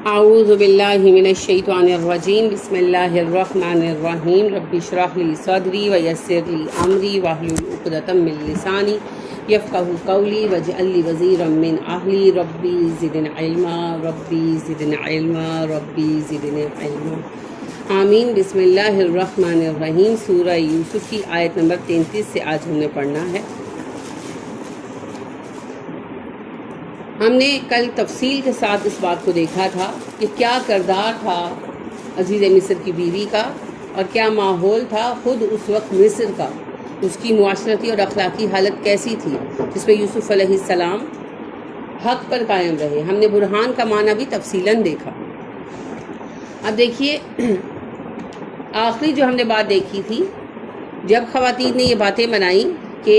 اعوذ باللہ من الشیطان الرجیم بسم اللہ الرحمن الرحیم رب اشرح لی صدری ویسر لی امری واحلل عقدۃ من لسانی یفقہوا قولی واجعل لی وزیرا من اہلی ربی زدنی علما ربی زدنی علما آمین۔ بسم اللہ الرحمن الرحیم۔ سورہ یوسف کی آیت نمبر 33 سے آج ہم نے پڑھنا ہے۔ ہم نے کل تفصیل کے ساتھ اس بات کو دیکھا تھا کہ کیا کردار تھا عزیز مصر کی بیوی کا اور کیا ماحول تھا خود اس وقت مصر کا، اس کی معاشرتی اور اخلاقی حالت کیسی تھی جس میں یوسف علیہ السلام حق پر قائم رہے۔ ہم نے برہان کا معنی بھی تفصیلاً دیکھا۔ اب دیکھیے آخری جو ہم نے بات دیکھی تھی، جب خواتین نے یہ باتیں بنائیں کہ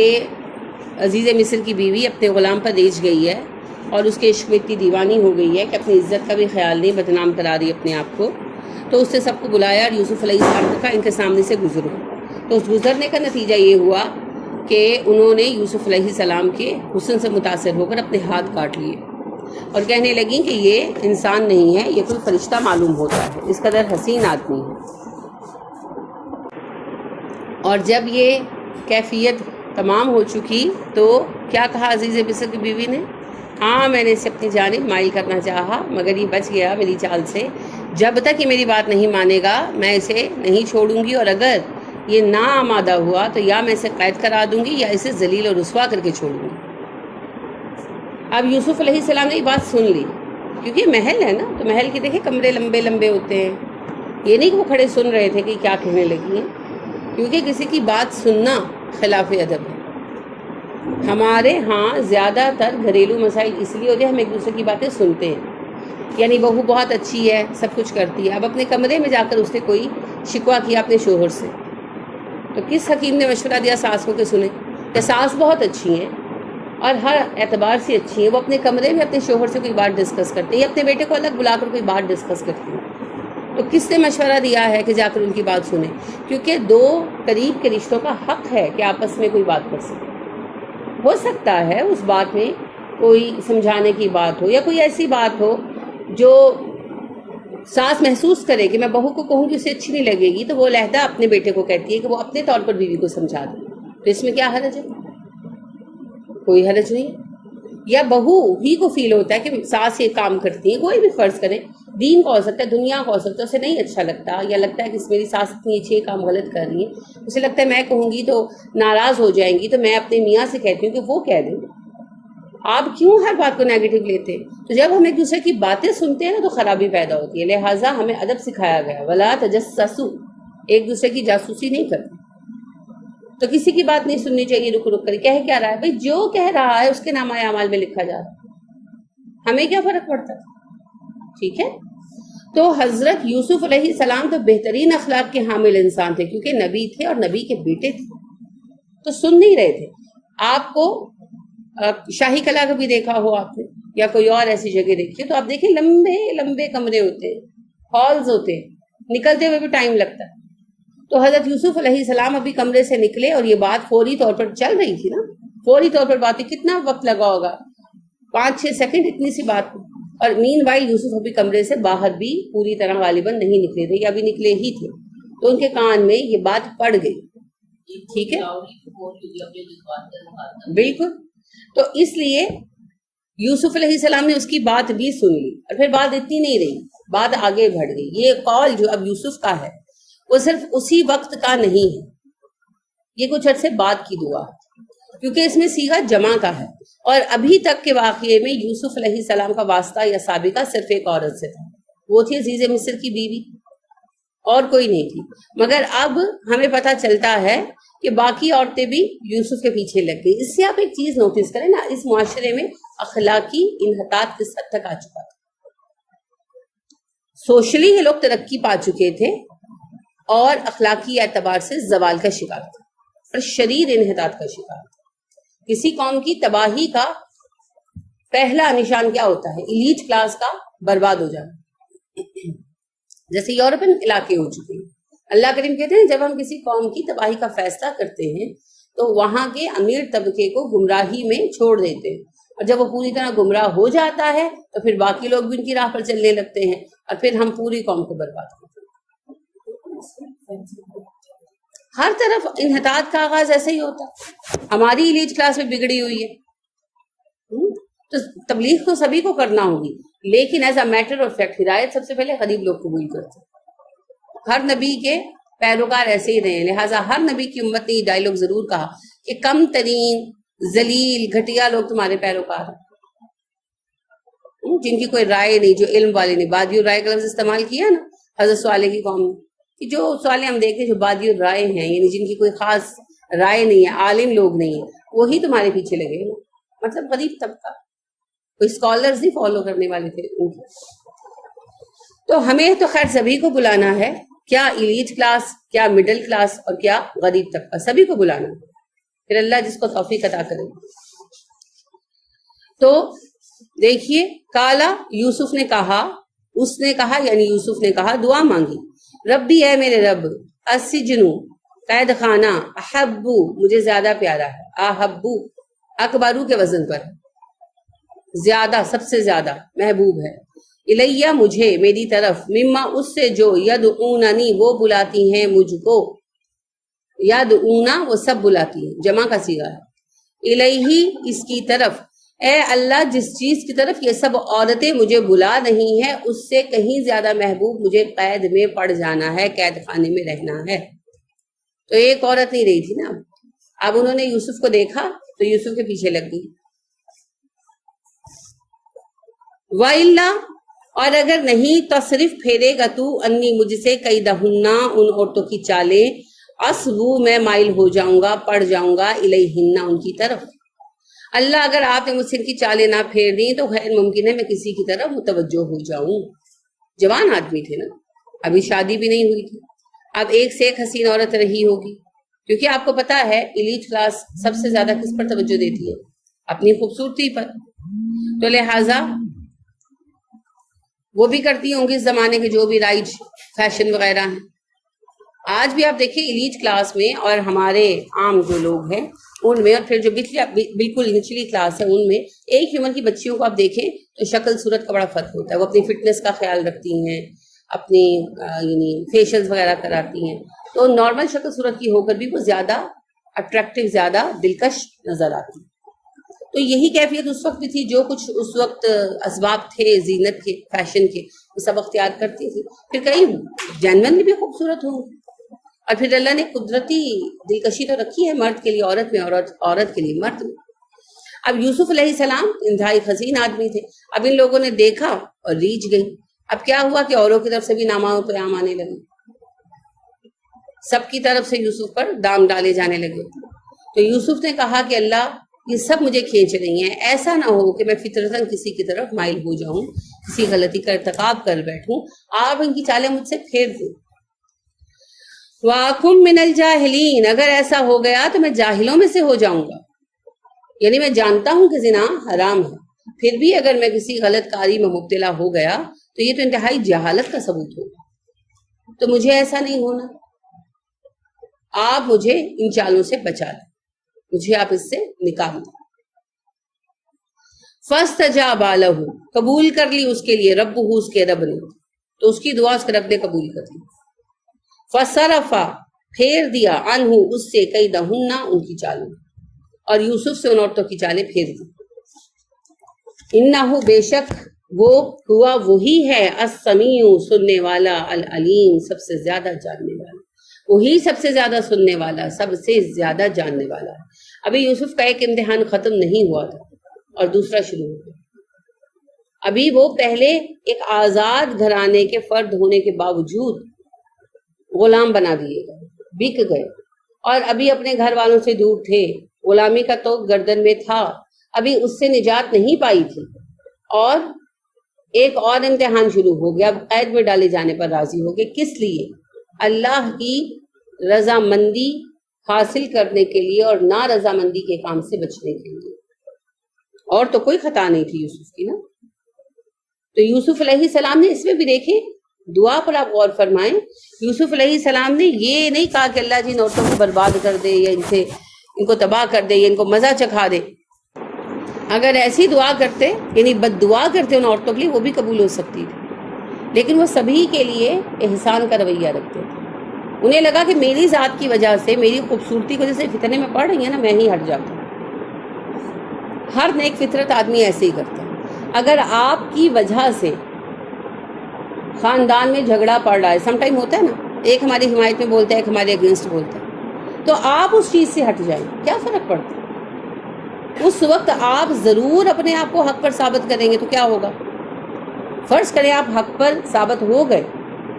عزیز مصر کی بیوی اپنے غلام پر ریچھ گئی ہے اور اس کے عشق میں اتنی دیوانی ہو گئی ہے کہ اپنی عزت کا بھی خیال نہیں، بدنام کرا رہی اپنے آپ کو، تو اس سے سب کو بلایا اور یوسف علیہ السلام کو کہا ان کے سامنے سے گزرو۔ تو اس گزرنے کا نتیجہ یہ ہوا کہ انہوں نے یوسف علیہ السلام کے حسن سے متاثر ہو کر اپنے ہاتھ کاٹ لیے اور کہنے لگیں کہ یہ انسان نہیں ہے، یہ کوئی فرشتہ معلوم ہوتا ہے، اس قدر حسین آدمی ہے۔ اور جب یہ کیفیت تمام ہو چکی تو کیا کہا عزیز مصر کی بیوی نے؟ ہاں میں نے اسے اپنی جانب مائل کرنا چاہا مگر یہ بچ گیا میری چال سے، جب تک یہ میری بات نہیں مانے گا میں اسے نہیں چھوڑوں گی، اور اگر یہ نا آمادہ ہوا تو یا میں اسے قید کرا دوں گی یا اسے ذلیل اور رسوا کر کے چھوڑوں گی۔ اب یوسف علیہ السلام نے یہ بات سن لی، کیونکہ یہ محل ہے نا، تو محل کے دیکھیں کمرے لمبے لمبے ہوتے ہیں، یہ نہیں کہ وہ کھڑے سن رہے تھے کہ کیا کہنے لگی ہیں، کیونکہ کسی کی بات سننا خلاف ادب ہے۔ ہمارے ہاں زیادہ تر گھریلو مسائل اس لیے ہوتے ہیں ہم ایک دوسرے کی باتیں سنتے ہیں، یعنی بہو بہت اچھی ہے، سب کچھ کرتی ہے، اب اپنے کمرے میں جا کر اس نے کوئی شکوہ کیا اپنے شوہر سے، تو کس حکیم نے مشورہ دیا ساس کو کہ سنیں کہ ساس بہت اچھی ہیں اور ہر اعتبار سے اچھی ہیں، وہ اپنے کمرے میں اپنے شوہر سے کوئی بات ڈسکس کرتے ہیں یا اپنے بیٹے کو الگ بلا کر کوئی بات ڈسکس کرتی ہیں، تو کس نے مشورہ دیا ہے کہ جا کر ان کی بات سنیں؟ کیونکہ دو قریب کے رشتوں کا حق ہے کہ آپس میں کوئی بات کر سکے۔ ہو سکتا ہے اس بات میں کوئی سمجھانے کی بات ہو یا کوئی ایسی بات ہو جو ساس محسوس کرے کہ میں بہو کو کہوں کہ اسے اچھی نہیں لگے گی، تو وہ علیحدہ اپنے بیٹے کو کہتی ہے کہ وہ اپنے طور پر بیوی کو سمجھا دے، تو اس میں کیا حرج ہے؟ کوئی حرج نہیں۔ یا بہو ہی کو فیل ہوتا ہے کہ ساس یہ کام کرتی ہے، کوئی بھی فرض کریں، دین کو ہو سکتا ہے، دنیا کو ہو سکتا ہے، اسے نہیں اچھا لگتا یا لگتا ہے کہ میری ساس اتنی اچھی کام غلط کر رہی ہے، اسے لگتا ہے میں کہوں گی تو ناراض ہو جائیں گی، تو میں اپنے میاں سے کہتی ہوں کہ وہ کہہ دیں۔ آپ کیوں ہر بات کو نیگیٹو لیتے ہیں؟ تو جب ہم ایک دوسرے کی باتیں سنتے ہیں نا تو خرابی پیدا ہوتی ہے، لہٰذا ہمیں ادب سکھایا گیا ولا تجسسوا، ایک دوسرے کی جاسوسی نہیں کرتے۔ تو کسی کی بات نہیں سننی چاہیے رک رک کر، کہہ کیا رہا ہے بھائی، جو کہہ رہا ہے اس کے نامہ اعمال میں لکھا جا رہا ہے، ہمیں کیا فرق پڑتا ہے؟ ٹھیک ہے۔ تو حضرت یوسف علیہ السلام تو بہترین اخلاق کے حامل انسان تھے، کیونکہ نبی تھے اور نبی کے بیٹے تھے، تو سن نہیں رہے تھے۔ آپ کو شاہی قلعہ کا بھی دیکھا ہو آپ نے یا کوئی اور ایسی جگہ دیکھی تو آپ دیکھیں لمبے لمبے کمرے ہوتے ہیں، ہالز ہوتے ہیں، نکلتے ہوئے بھی ٹائم لگتا ہے۔ تو حضرت یوسف علیہ السلام ابھی کمرے سے نکلے اور یہ بات فوری طور پر چل رہی تھی نا، فوری طور پر باتیں، کتنا وقت لگا ہوگا، 5-6 سیکنڈ، اتنی سی بات۔ اور مین وائل یوسف ابھی کمرے سے باہر بھی پوری طرح غالباً نہیں نکلے تھے یا ابھی نکلے ہی تھے، تو ان کے کان میں یہ بات پڑ گئی۔ ٹھیک ہے، بالکل۔ تو اس لیے یوسف علیہ السلام نے اس کی بات بھی سن لی، اور پھر بات اتنی نہیں رہی، بات آگے بڑھ گئی۔ یہ قول جو اب یوسف کا ہے وہ صرف اسی وقت کا نہیں ہے، یہ کچھ عرصے بعد کی دعا ہے، کیونکہ اس میں صیغہ جمع کا ہے، اور ابھی تک کے واقعے میں یوسف علیہ السلام کا واسطہ یا سابقہ صرف ایک عورت سے تھا، وہ تھی عزیز مصر کی بیوی، اور کوئی نہیں تھی۔ مگر اب ہمیں پتہ چلتا ہے کہ باقی عورتیں بھی یوسف کے پیچھے لگ گئی۔ اس سے آپ ایک چیز نوٹس کریں نا، اس معاشرے میں اخلاقی انحطاط کس حد تک آ چکا تھا۔ سوشلی یہ لوگ ترقی پا چکے تھے اور اخلاقی اعتبار سے زوال کا شکار تھا اور شدید انحطاط کا شکار تھا۔ کسی قوم کی تباہی کا پہلا نشان کیا ہوتا ہے؟ ایلیٹ کلاس کا برباد ہو جانا، جیسے یورپین علاقے ہو چکے ہیں۔ اللہ کریم کہتے ہیں جب ہم کسی قوم کی تباہی کا فیصلہ کرتے ہیں تو وہاں کے امیر طبقے کو گمراہی میں چھوڑ دیتے ہیں، اور جب وہ پوری طرح گمراہ ہو جاتا ہے تو پھر باقی لوگ بھی ان کی راہ پر چلنے لگتے ہیں اور پھر ہم پوری قوم کو برباد کرتے ہیں۔ ہر طرف انحطاط کا آغاز ایسے ہی ہوتا ہے۔ ہماری ایلیٹ کلاس میں بگڑی ہوئی ہے، تو تبلیغ تو سبھی کو کرنا ہوگی، لیکن as a matter of fact ہدایت سب سے پہلے غریب لوگ قبول کرتے ہیں۔ ہر نبی کے پیروکار ایسے ہی رہے ہیں، لہٰذا ہر نبی کی امت نے یہ ڈائلاگ ضرور کہا کہ کم ترین ذلیل گھٹیا لوگ تمہارے پیروکار ہیں، جن کی کوئی رائے نہیں، جو علم والے نہیں۔ بادی الرائے کا لفظ استعمال کیا نا حضرت صالح کی قوم نے، کہ جو صالح ہم دیکھیں جو بادی الرائے ہیں، یعنی جن کی کوئی خاص رائے نہیں ہے، عالم لوگ نہیں ہیں، وہی تمہارے پیچھے لگے ہیں، مطلب غریب طبقہ، کوئی اسکالرز نہیں فالو کرنے والے تھے ان کی۔ تو ہمیں تو خیر سبھی کو بلانا ہے، کیا ایلیٹ کلاس، کیا مڈل کلاس، اور کیا غریب طبقہ، سبھی کو بلانا ہے، پھر اللہ جس کو توفیق عطا کرے۔ تو دیکھیے کالا یوسف نے کہا، اس نے کہا یعنی یوسف نے کہا، دعا مانگی، ربی اے میرے رب، السجن قید خانہ، احبو مجھے زیادہ پیارا ہے، احبو اکبرو کے وزن پر زیادہ، سب سے زیادہ محبوب ہے، الیہ مجھے، میری طرف، مما اس سے جو، یدعوننی وہ بلاتی ہیں مجھ کو، یدعونا وہ سب بلاتی ہیں، جمع کا صیغہ ہے، الیہ اس کی طرف، اے اللہ جس چیز کی طرف یہ سب عورتیں مجھے بلا رہی ہیں اس سے کہیں زیادہ محبوب مجھے قید میں پڑ جانا ہے، قید خانے میں رہنا ہے۔ تو ایک عورت نہیں رہی تھی نا، اب انہوں نے یوسف کو دیکھا تو یوسف کے پیچھے لگ گئی۔ وَإِلَّا اور اگر نہیں تصرف پھیرے گا تو انی مجھ سے کیدہن ان عورتوں کی چالیں، اصبو میں مائل ہو جاؤں گا، پڑ جاؤں گا، الیہن ان کی طرف۔ اللہ اگر آپ نے مجھ سے ان کی چالیں نہ پھیر دیں تو غیر ممکن ہے میں کسی کی طرف متوجہ ہو جاؤں۔ جوان آدمی تھے نا، ابھی شادی بھی نہیں ہوئی تھی، اب ایک سے ایک حسین عورت رہی ہوگی، کیونکہ آپ کو پتا ہے ایلیٹ کلاس سب سے زیادہ کس پر توجہ دیتی ہے؟ اپنی خوبصورتی پر، تو لہٰذا وہ بھی کرتی ہوں گی اس زمانے کے جو بھی رائج فیشن وغیرہ ہیں۔ آج بھی آپ دیکھیں ایلیٹ کلاس میں اور ہمارے عام جو لوگ ہیں ان میں، اور پھر جو بالکل نچلی کلاس ہے ان میں، ایک ہی عمر کی بچیوں کو آپ دیکھیں تو شکل صورت کا بڑا فرق ہوتا ہے، وہ اپنی فٹنس کا خیال رکھتی ہیں، اپنی یعنی فیشلز وغیرہ کراتی ہیں، تو نارمل شکل صورت کی ہو کر بھی وہ زیادہ اٹریکٹیو، زیادہ دلکش نظر آتی ہے۔ تو یہی کیفیت اس وقت بھی تھی، جو کچھ اس وقت اسباب تھے زینت کے، فیشن کے، وہ سب اختیار کرتی تھی، پھر کئی جینوئنلی بھی خوبصورت ہوں، اور پھر اللہ نے قدرتی دلکشی تو رکھی ہے مرد کے لیے عورت میں، عورت کے لیے مرد میں۔ اب یوسف علیہ السلام انتہائی حسین آدمی تھے، اب ان لوگوں نے دیکھا اور ریچھ گئی۔ اب کیا ہوا کہ اوروں کی طرف سے بھی نامہ و پیام آنے لگے، سب کی طرف سے یوسف پر دام ڈالے جانے لگے۔ تو یوسف نے کہا کہ اللہ یہ سب مجھے کھینچ رہی ہیں، ایسا نہ ہو کہ میں فطرتاً کسی کی طرف مائل ہو جاؤں، کسی غلطی کا ارتکاب کر بیٹھوں، آپ ان کی چالیں مجھ سے پھیر دیں۔ وَأَكُن مِّنَ الْجَاهِلِينَ اگر ایسا ہو گیا تو میں جاہلوں میں سے ہو جاؤں گا، یعنی میں جانتا ہوں کہ زنا حرام ہے، پھر بھی اگر میں کسی غلط کاری میں مبتلا ہو گیا تو یہ تو انتہائی جہالت کا ثبوت ہوگا، تو مجھے ایسا نہیں ہونا، آپ مجھے ان چالوں سے بچا دیں، مجھے آپ اس سے نکال دیں۔ فَاسْتَجَابَ لَهُ قبول کر لی اس کے لیے، ربہ اس کے رب نے، تو اس کی دعا اس کے رب نے قبول کر لی۔ فَصَرَفَ پھیر دیا، عنہ اس سے، کیدہن ان کی چالوں، اور یوسف سے ان عورتوں کی چالیں پھیر دی۔ انہ بے شک وہ ہوا وہی ہے، السمیع سننے والا، العلیم سب سے زیادہ جاننے والا، وہی سب سے زیادہ سننے والا، سب سے زیادہ جاننے والا ہے۔ ابھی یوسف کا ایک امتحان ختم نہیں ہوا تھا اور دوسرا شروع ہو گیا۔ ابھی وہ پہلے ایک آزاد گھرانے کے فرد ہونے کے باوجود غلام بنا دیے گئے، بک گئے، اور ابھی اپنے گھر والوں سے دور تھے، غلامی کا تو گردن میں تھا، ابھی اس سے نجات نہیں پائی تھی، اور ایک اور امتحان شروع ہو گیا، اب قید میں ڈالے جانے پر راضی ہو گئے، کس لیے؟ اللہ کی رضامندی حاصل کرنے کے لیے اور نارضامندی کے کام سے بچنے کے لیے، اور تو کوئی خطا نہیں تھی یوسف کی نا۔ تو یوسف علیہ السلام نے اس میں بھی دیکھیں، دعا پر آپ غور فرمائیں، یوسف علیہ السلام نے یہ نہیں کہا کہ اللہ جی ان عورتوں کو برباد کر دے، یا ان کو تباہ کر دے، یا ان کو مزہ چکھا دے، اگر ایسی دعا کرتے یعنی بد دعا کرتے ان عورتوں کے لیے وہ بھی قبول ہو سکتی تھی، لیکن وہ سبھی کے لیے احسان کا رویہ رکھتے تھے. انہیں لگا کہ میری ذات کی وجہ سے، میری خوبصورتی کی وجہ سے فتنے میں پڑ رہی ہیں نا، میں ہی ہٹ جاتا ہوں. ہر نیک فطرت آدمی ایسے ہی کرتا ہے. اگر آپ کی وجہ سے خاندان میں جھگڑا پڑ رہا ہے، سم ٹائم ہوتا ہے نا، ایک ہماری حمایت میں بولتا ہے، ایک ہمارے اگینسٹ بولتا ہے، تو آپ اس چیز سے ہٹ جائیں، کیا فرق پڑتا ہے؟ اس وقت آپ ضرور اپنے آپ کو حق پر ثابت کریں گے تو کیا ہوگا؟ فرض کریں آپ حق پر ثابت ہو گئے،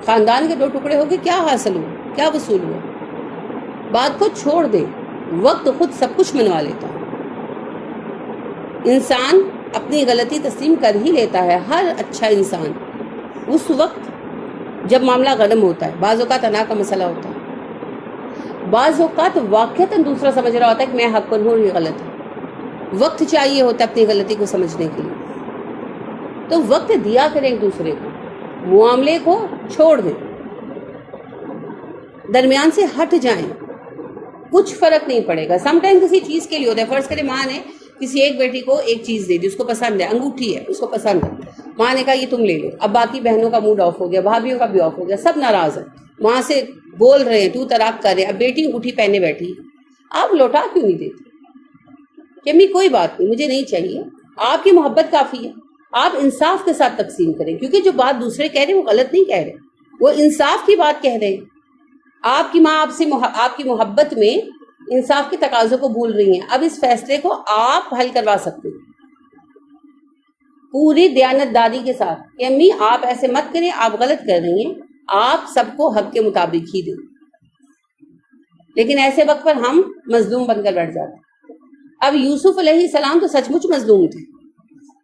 خاندان کے 2 ٹکڑے ہو گئے، کیا حاصل ہوا؟ کیا وصول ہوا؟ بات کو چھوڑ دیں، وقت خود سب کچھ منوا لیتا ہے. انسان اپنی غلطی تسلیم کر ہی لیتا ہے، ہر اچھا انسان. اس وقت جب معاملہ غلط ہوتا ہے، بعض اوقات انا کا مسئلہ ہوتا ہے، بعض اوقات واقعتاً دوسرا سمجھ رہا ہوتا ہے کہ میں حق پر ہوں اور یہ غلط ہے. وقت چاہیے ہوتا ہے اپنی غلطی کو سمجھنے کے لیے. تو وقت دیا کریں ایک دوسرے کو، معاملے کو چھوڑ دیں، درمیان سے ہٹ جائیں، کچھ فرق نہیں پڑے گا. سم ٹائم کسی چیز کے لیے ہوتا ہے. فرض کرے ماں نے کسی ایک بیٹی کو ایک چیز دے دی، اس کو پسند ہے، انگوٹھی ہے، اس کو پسند ہے، ماں نے کہا یہ تم لے لو. اب باقی بہنوں کا موڈ آف ہو گیا، بھابھیوں کا بھی آف ہو گیا، سب ناراض ہیں، ماں سے بول رہے ہیں، تو طلاق کر رہے ہیں. اب بیٹی انگوٹھی پہنے بیٹھی، آپ لوٹا کیوں نہیں دیتے کہ امی کوئی بات نہیں، مجھے نہیں چاہیے، آپ کی محبت کافی ہے. آپ انصاف کے ساتھ تقسیم کریں، کیونکہ جو بات دوسرے کہہ رہے ہیں وہ غلط نہیں کہہ رہے، وہ انصاف کی بات کہہ رہے ہیں. آپ کی ماں آپ سے آپ کی محبت میں انصاف کے تقاضوں کو بھول رہی ہیں. اب اس فیصلے کو آپ حل کروا سکتے ہیں پوری دیانت داری کے ساتھ کہ امی آپ ایسے مت کریں، آپ غلط کر رہی ہیں، آپ سب کو حق کے مطابق ہی دیں. لیکن ایسے وقت پر ہم مظلوم بن کر بیٹھ جاتے ہیں. اب یوسف علیہ السلام تو سچ مچ مظلوم تھے،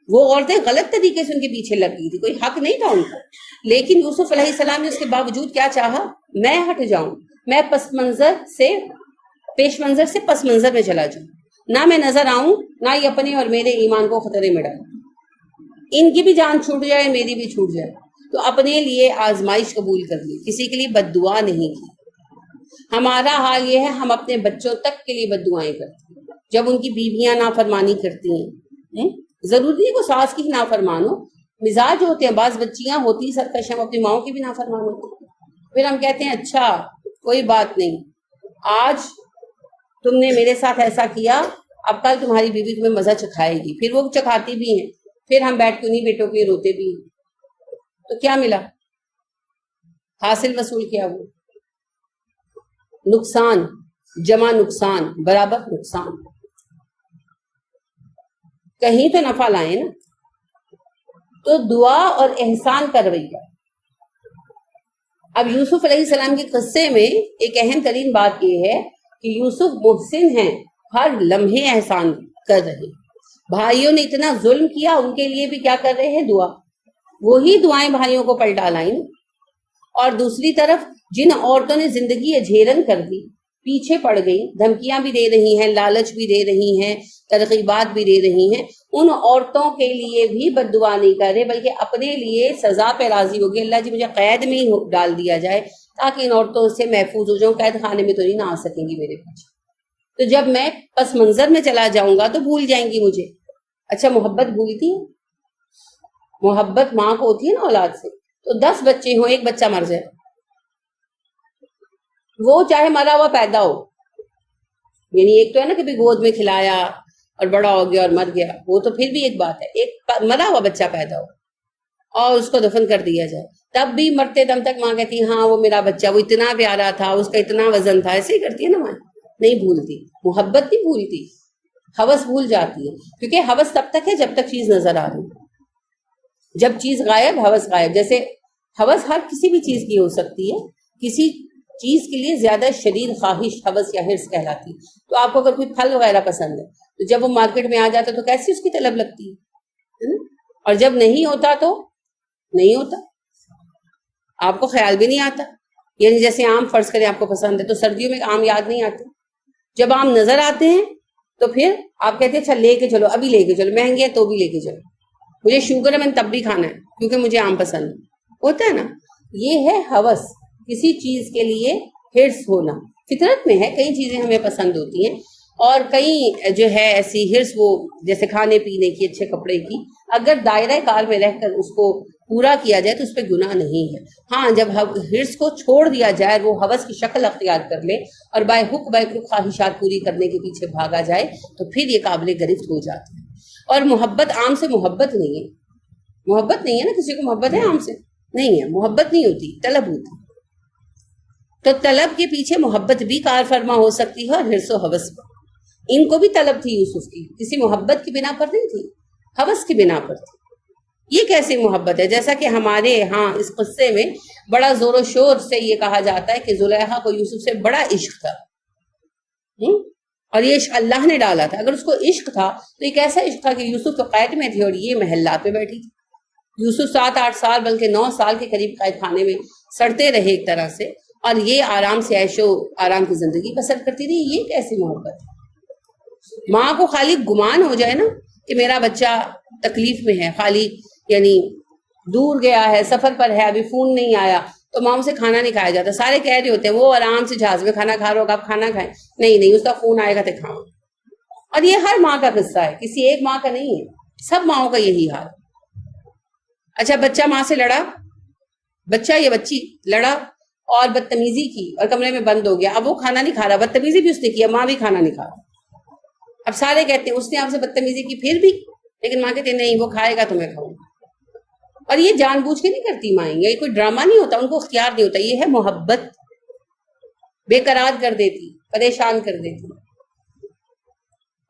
وہ عورتیں غلط طریقے سے ان کے پیچھے لگ گئی تھی، کوئی حق نہیں تھا ان کا. لیکن یوسف علیہ السلام نے اس کے باوجود کیا چاہا؟ میں ہٹ جاؤں، میں پیش منظر سے پس منظر میں چلا جاؤں، نہ میں نظر آؤں، نہ یہ اپنے اور میرے ایمان کو خطرے میں ڈالوں. ان کی بھی جان چھوٹ جائے، میری بھی چھوٹ جائے. تو اپنے لیے آزمائش قبول کر لی، کسی کے لیے بد دعا نہیں کی. ہمارا حال یہ ہے، ہم اپنے بچوں تک کے لیے بد دعائیں کرتے ہیں. جب ان کی بیویاں نافرمانی کرتی ہیں، ضروری ہے وہ ساس کی نافرمان ہو، مزاج ہوتے ہیں، بعض بچیاں ہوتی سرکش ہیں، اپنی ماؤں کی بھی نافرمان ہوتی. پھر ہم کہتے ہیں اچھا کوئی بات نہیں، آج تم نے میرے ساتھ ایسا کیا، اب کل تمہاری بیوی تمہیں مزہ چکھائے گی. پھر وہ چکھاتی بھی ہیں، پھر ہم بیٹھ کے انہیں بیٹوں کے روتے بھی ہیں. تو کیا ملا؟ حاصل وصول کیا ہوا؟ نقصان جمع نقصان برابر نقصان. کہیں تو نفع لائیں نا. تو دعا اور احسان کا رویہ. اب یوسف علیہ السلام کے قصے میں ایک اہم ترین بات یہ ہے کہ یوسف محسن ہیں، ہر لمحے احسان کر رہے. بھائیوں نے اتنا ظلم کیا، ان کے لیے بھی کیا کر رہے ہیں؟ دعا. وہی دعائیں بھائیوں کو پلٹا لائیں. اور دوسری طرف جن عورتوں نے زندگی اجھیرن کر دی، پیچھے پڑ گئی، دھمکیاں بھی دے رہی ہیں، لالچ بھی دے رہی ہیں، ترغیبات بھی دے رہی ہیں، ان عورتوں کے لیے بھی بد دعا نہیں کر رہے، بلکہ اپنے لیے سزا پہ راضی ہو گئے. اللہ جی مجھے قید میں ہی ڈال دیا جائے تاکہ ان عورتوں سے محفوظ ہو جاؤں، قید خانے میں تو نہیں نہ آ سکیں گی میرے پیچھے. تو جب میں پس منظر میں چلا جاؤں گا تو بھول جائیں گی مجھے. اچھا محبت بھولتی ہے؟ محبت ماں کو ہوتی ہے نا اولاد سے. تو 10 بچے ہوں، ایک بچہ مر جائے، وہ چاہے مرا ہوا پیدا ہو، یعنی ایک تو ہے نا کہ بھی گود میں کھلایا اور بڑا ہو گیا اور مر گیا، وہ تو پھر بھی ایک بات ہے. ایک مرا ہوا بچہ پیدا ہو اور اس کو دفن کر دیا جائے، تب بھی مرتے دم تک ماں کہتی ہے ہاں وہ میرا بچہ، وہ اتنا پیارا تھا، اس کا اتنا وزن تھا. ایسے ہی کرتی ہے نا ماں، نہیں بھولتی. محبت نہیں بھولتی، ہوس بھول جاتی ہے. کیونکہ ہوس تب تک ہے جب تک چیز نظر آ رہی. جب چیز غائب، ہوس غائب. جیسے ہوس ہر کسی بھی چیز کی ہو سکتی ہے، کسی چیز کے لیے زیادہ شدید خواہش ہوس یا حرص کہلاتی. تو آپ کو اگر کوئی پھل وغیرہ پسند ہے تو جب وہ مارکیٹ میں آ جاتا تو کیسی اس کی طلب لگتی ہے، اور جب نہیں ہوتا تو نہیں ہوتا، آپ کو خیال بھی نہیں آتا. یعنی جیسے آم فرض کریں آپ کو پسند ہے تو سردیوں میں آم یاد نہیں آتے، جب آم نظر آتے ہیں تو پھر آپ کہتے ہیں اچھا لے کے چلو، ابھی لے کے چلو، مہنگے ہیں تو بھی لے کے چلو، مجھے شوگر ہے میں نے تب بھی کھانا ہے کیونکہ مجھے آم پسند ہے. ہوتا ہے نا، یہ ہے ہوس، کسی چیز کے لیے حرص ہونا. فطرت میں ہے، کئی چیزیں ہمیں پسند ہوتی ہیں اور کئی جو ہے ایسی ہرس وہ جیسے کھانے پینے کی، اچھے کپڑے کی، اگر دائرہ کار میں رہ کر اس کو پورا کیا جائے تو اس پہ گناہ نہیں ہے. ہاں جب ہرس کو چھوڑ دیا جائے، وہ ہوس کی شکل اختیار کر لے اور بائی حق بائی کرک خواہشات پوری کرنے کے پیچھے بھاگا جائے تو پھر یہ قابل گرفت ہو جاتا ہے. اور محبت عام سے محبت نہیں ہے، محبت نہیں ہے نا، کسی کو محبت ہے عام سے نہیں ہے، محبت نہیں ہوتی، طلب ہوتی. تو طلب کے پیچھے محبت بھی کار فرما ہو سکتی ہے اور حرص و ہوس پر. ان کو بھی طلب تھی یوسف کی، کسی محبت کی بنا پر نہیں تھی، ہوس کی بنا پر تھی. یہ کیسی محبت ہے؟ جیسا کہ ہمارے ہاں اس قصے میں بڑا زور و شور سے یہ کہا جاتا ہے کہ زلیخا کو یوسف سے بڑا عشق تھا، اور یہ عشق اللہ نے ڈالا تھا. اگر اس کو عشق تھا تو ایک ایسا عشق تھا کہ یوسف تو قید میں تھے اور یہ محلات میں بیٹھی تھی. یوسف 7-8 سال بلکہ 9 سال کے قریب قید خانے میں سڑتے رہے ایک طرح سے، اور یہ آرام سے عیش و آرام کی زندگی بسر کرتی رہی. یہ کیسی محبت ہے؟ ماں کو خالی گمان ہو جائے نا کہ میرا بچہ تکلیف میں ہے، خالی یعنی دور گیا ہے، سفر پر ہے، ابھی فون نہیں آیا، تو ماں سے کھانا نہیں کھایا جاتا. سارے کہہ رہے ہوتے ہیں وہ آرام سے جہاز میں کھانا کھا رہا ہوگا، آپ کھانا کھائیں. نہیں اس کا فون آئے گا تو کھاؤ. اور یہ ہر ماں کا قصہ ہے، کسی ایک ماں کا نہیں ہے، سب ماؤں کا یہی حال. اچھا بچہ ماں سے لڑا، بچہ یا بچی لڑا اور بدتمیزی کی اور کمرے میں بند ہو گیا. اب وہ کھانا نہیں کھا رہا، بدتمیزی بھی اس نے کیا، ماں بھی کھانا نہیں کھا رہا. اب سارے کہتے ہیں اس نے آپ سے بدتمیزی کی پھر بھی، لیکن ماں کہتے ہیں نہیں وہ کھائے گا تو میں کھاؤں. اور یہ جان بوجھ کے نہیں کرتی مائیں، یہ کوئی ڈرامہ نہیں ہوتا، ان کو اختیار نہیں ہوتا. یہ ہے محبت، بے قرار کر دیتی، پریشان کر دیتی.